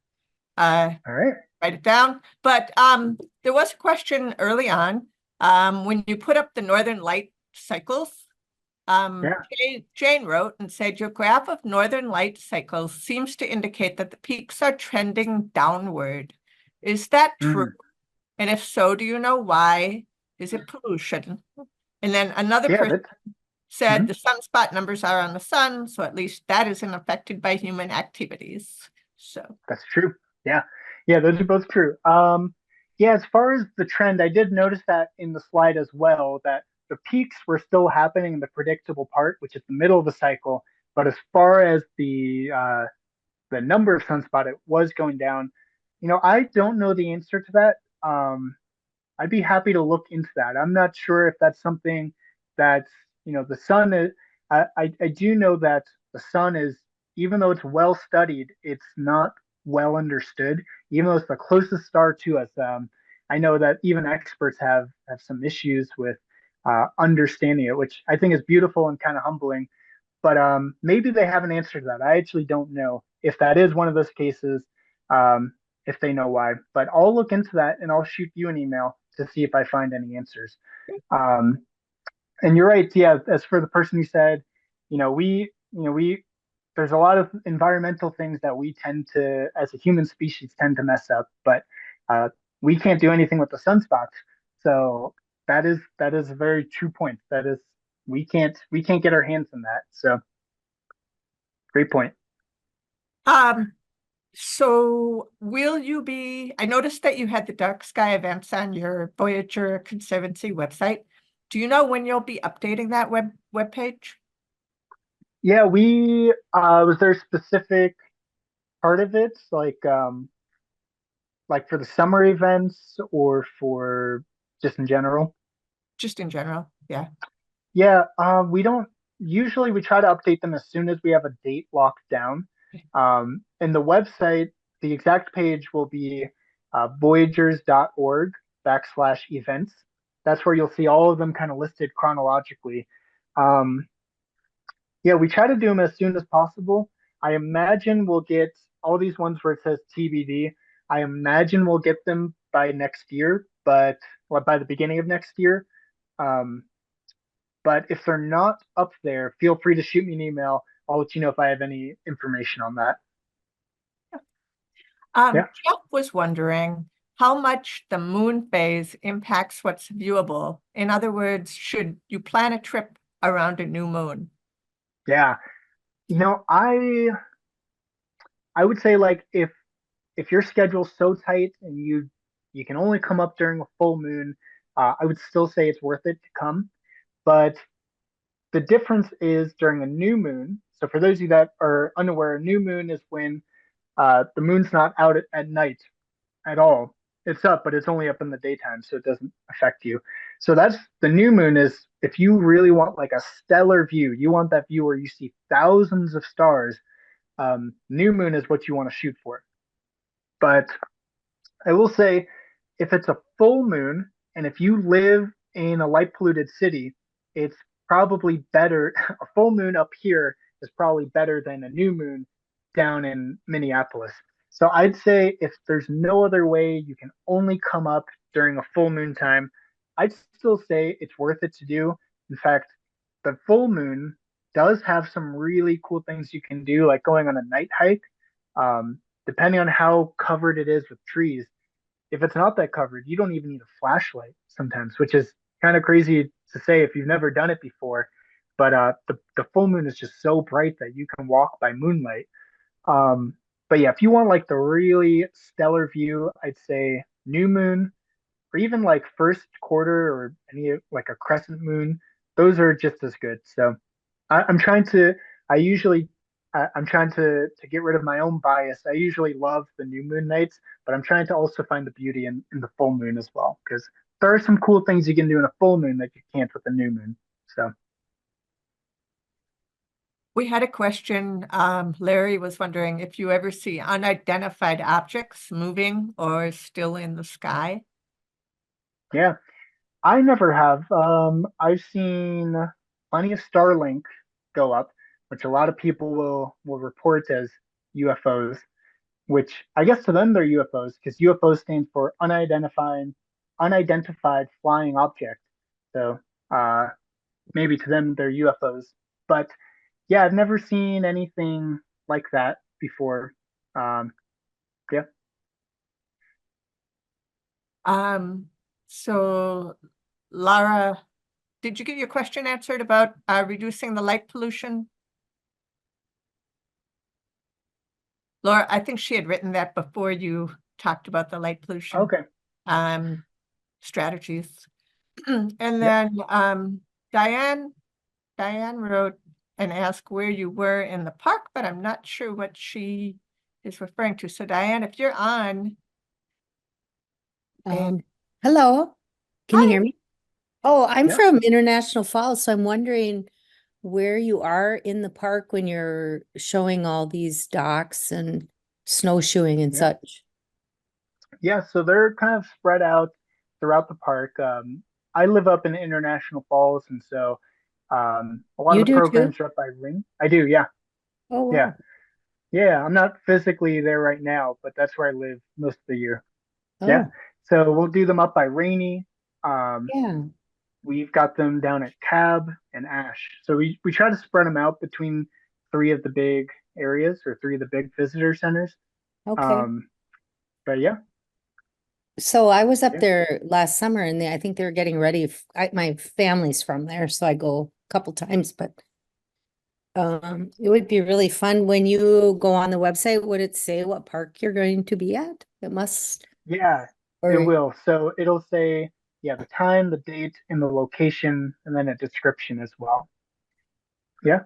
all right. write it down. But there was a question early on. When you put up the northern light cycles, Jane wrote and said, your graph of northern light cycles seems to indicate that the peaks are trending downward. Is that true? And if so, do you know why? Is it pollution? And then another person said the sunspot numbers are on the sun, so at least that isn't affected by human activities. So that's true. Yeah, those are both true. Yeah, as far as the trend, I did notice that in the slide as well, that the peaks were still happening in the predictable part, which is the middle of the cycle. But as far as the number of sunspot, it was going down. I don't know the answer to that. I'd be happy to look into that. I'm not sure if that's something that's, the sun is, I do know that the sun is, even though it's well studied, it's not well understood, even though it's the closest star to us. I know that even experts have some issues with understanding it, which I think is beautiful and kind of humbling. But maybe they have an answer to that. I actually don't know if that is one of those cases, if they know why. But I'll look into that and I'll shoot you an email to see if I find any answers. And you're right. Yeah. As for the person who said, there's a lot of environmental things that we tend to, as a human species, tend to mess up, but we can't do anything with the sunspots. So that is a very true point. That is, we can't get our hands on that. So great point. So will you be, I noticed that you had the dark sky events on your Voyager Conservancy website. Do you know when you'll be updating that web page? Yeah, was there a specific part of it, like for the summer events or for just in general? Just in general, yeah. Yeah, we don't usually, we try to update them as soon as we have a date locked down. And the website, the exact page will be voyagers.org/events. That's where you'll see all of them kind of listed chronologically. Yeah, we try to do them as soon as possible. I imagine we'll get all these ones where it says TBD. I imagine we'll get them by next year, but by the beginning of next year. Um, but if they're not up there, feel free to shoot me an email. I'll let you know if I have any information on that. Yeah. Jeff was wondering how much the moon phase impacts what's viewable. In other words, should you plan a trip around a new moon? Yeah. I would say like if your schedule's so tight and you can only come up during a full moon, I would still say it's worth it to come. But the difference is during a new moon. So for those of you that are unaware, a new moon is when the moon's not out at night at all. It's up, but it's only up in the daytime, so it doesn't affect you. So that's the new moon is if you really want like a stellar view, you want that view where you see thousands of stars. New moon is what you want to shoot for. But I will say, if it's a full moon and if you live in a light polluted city, it's probably better. A full moon up here is probably better than a new moon down in Minneapolis. So I'd say if there's no other way, you can only come up during a full moon time. I'd still say it's worth it to do. In fact, the full moon does have some really cool things you can do, like going on a night hike. Depending on how covered it is with trees, if it's not that covered, you don't even need a flashlight sometimes, which is kind of crazy to say if you've never done it before. But the full moon is just so bright that you can walk by moonlight. Um, but yeah, if you want like the really stellar view, I'd say new moon or even like first quarter or any like a crescent moon. Those are just as good. So I'm trying to. I usually I'm trying to get rid of my own bias. I usually love the new moon nights, but I'm trying to also find the beauty in the full moon as well because there are some cool things you can do in a full moon that you can't with the new moon. So We had a question. Larry was wondering if you ever see unidentified objects moving or still in the sky. yeah, I never have. I've seen plenty of Starlink go up, which a lot of people will report as UFOs, which I guess to them they're UFOs because UFOs stand for unidentified flying object. So uh, maybe to them they're UFOs. But yeah, I've never seen anything like that before. Um, yeah. Um, so Lara, did you get your question answered about reducing the light pollution? Laura, I think she had written that before you talked about the light pollution Okay. strategies. And Yep. then Diane wrote and asked where you were in the park, but I'm not sure what she is referring to. So Diane, if you're on. Hello, can you Hi. hear me? Oh, I'm Yep. from International Falls, so I'm wondering where you are in the park when you're showing all these docks and snowshoeing and Yeah. such. Yeah. So they're kind of spread out throughout the park. I live up in International Falls, and so a lot You of the do too? programs are up by Ring. I do. Yeah. Oh, Yeah. wow. Yeah. I'm not physically there right now, but that's where I live most of the year. Yeah. Oh, So we'll do them up by Rainy. Um, yeah. we've got them down at Cab and Ash. So we try to spread them out between three of the big areas or three of the big visitor centers. Okay. Um, but yeah, So I was up yeah, there last summer and I think they were getting ready. My family's from there, so I go a couple times, but it would be really fun when you go on the website. Would it say what park you're going to be at? It must, yeah, it or will. So it'll say, yeah, the time, the date, and the location, and then a description as well. Yeah.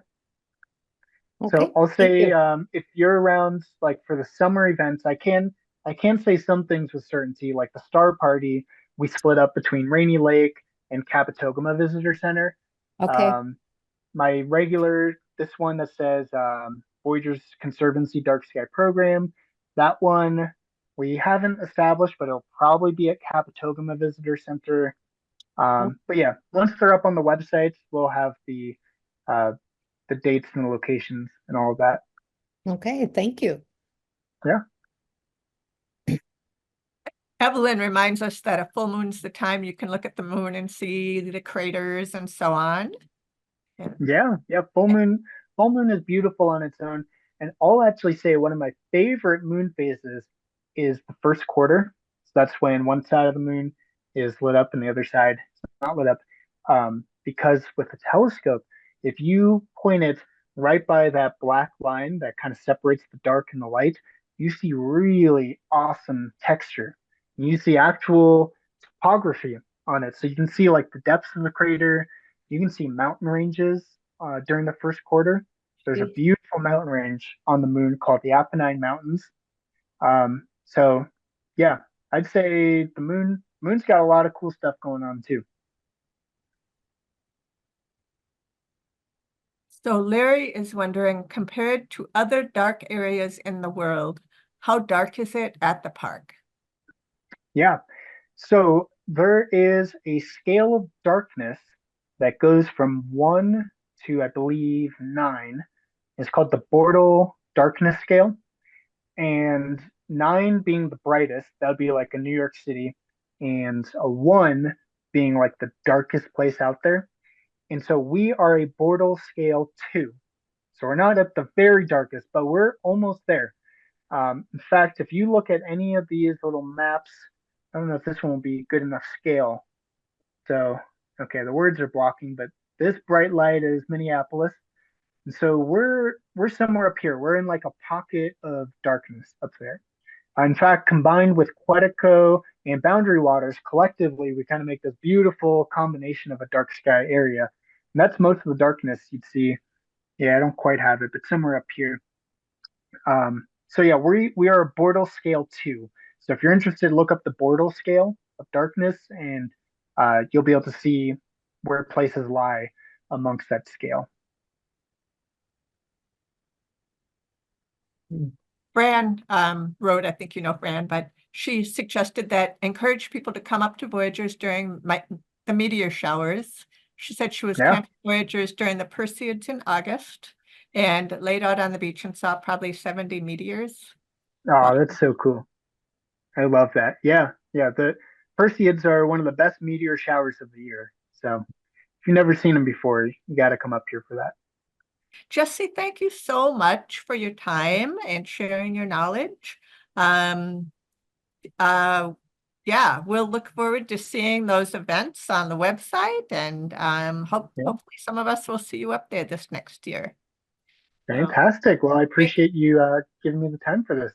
So okay. I'll Thank say you. if you're around like for the summer events, I can say some things with certainty, like the Star Party, we split up between Rainy Lake and Capitogama Visitor Center. Okay. Um, my regular, this one that says Voyageurs Conservancy Dark Sky Program, that one we haven't established, but it'll probably be at Capitogama Visitor Center. But yeah, once they're up on the website, we'll have uh, the dates and the locations and all of that. Okay, thank you. Yeah. Evelyn reminds us that a full moon's the time you can look at the moon and see the craters and so on. Yeah, full moon is beautiful on its own. And I'll actually say one of my favorite moon phases is the first quarter. So that's when one side of the moon is lit up and the other side is not lit up. Because with a telescope, if you point it right by that black line that kind of separates the dark and the light, you see really awesome texture. You see actual topography on it. So you can see like the depths of the crater, you can see mountain ranges during the first quarter. There's a beautiful mountain range on the moon called the Apennine Mountains. So yeah, I'd say the moon's got a lot of cool stuff going on too. So Larry is wondering, compared to other dark areas in the world, how dark is it at the park? Yeah. So there is a scale of darkness that goes from 1 to, I believe, 9. It's called the Bortle darkness scale. And 9 being the brightest, that would be like a New York City, and a 1 being like the darkest place out there. And so we are a Bortle scale 2. So we're not at the very darkest, but we're almost there. In fact, if you look at any of these little maps, I don't know if this one will be good enough scale. So, okay, the words are blocking, but this bright light is Minneapolis. And so we're somewhere up here. We're in like a pocket of darkness up there. In fact, combined with Quetico and Boundary Waters, collectively, we kind of make this beautiful combination of a dark sky area. And that's most of the darkness you'd see. Yeah, I don't quite have it, but somewhere up here. So yeah, we are a Bortle scale 2. So if you're interested, look up the Bortle scale of darkness, and you'll be able to see where places lie amongst that scale. Fran wrote, I think you know Fran, but she suggested that encourage people to come up to Voyageurs during the meteor showers. She said she was camping Voyageurs during the Perseids in August and laid out on the beach and saw probably 70 meteors. Oh, that's so cool. I love that. Yeah. The Perseids are one of the best meteor showers of the year. So if you've never seen them before, you got to come up here for that. Jesse, thank you so much for your time and sharing your knowledge. Yeah, we'll look forward to seeing those events on the website, and hopefully some of us will see you up there this next year. Fantastic. Well, I appreciate you giving me the time for this.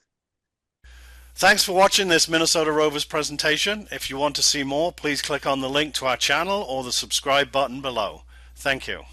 Thanks for watching this Minnesota Rovers presentation. If you want to see more, please click on the link to our channel or the subscribe button below. Thank you.